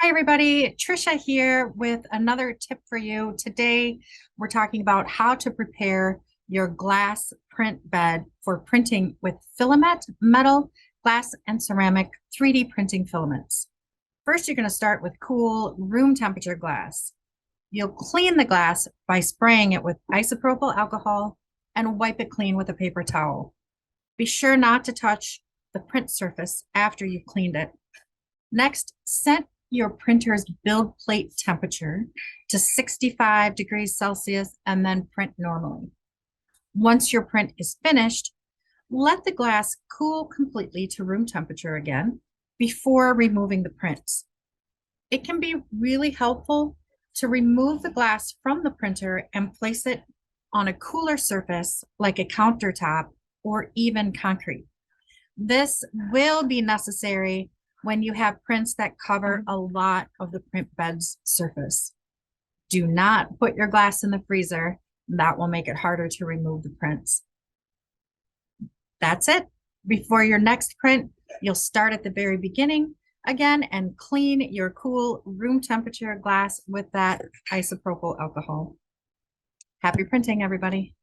Hi, everybody. Tricia here with another tip for you. Today, we're talking about how to prepare your glass print bed for printing with Filamet, metal, glass, and ceramic 3D printing filaments. First, you're going to start with cool room temperature glass. You'll clean the glass by spraying it with isopropyl alcohol and wipe it clean with a paper towel. Be sure not to touch the print surface after you've cleaned it. Next, set your printer's build plate temperature to 65 degrees Celsius and then print normally. Once your print is finished, let the glass cool completely to room temperature again before removing the prints. It can be really helpful to remove the glass from the printer and place it on a cooler surface like a countertop or even concrete. This will be necessary when you have prints that cover a lot of the print bed's surface. Do not put your glass in the freezer. That will make it harder to remove the prints. That's it. Before your next print, you'll start at the very beginning again and clean your cool room temperature glass with that isopropyl alcohol. Happy printing, everybody.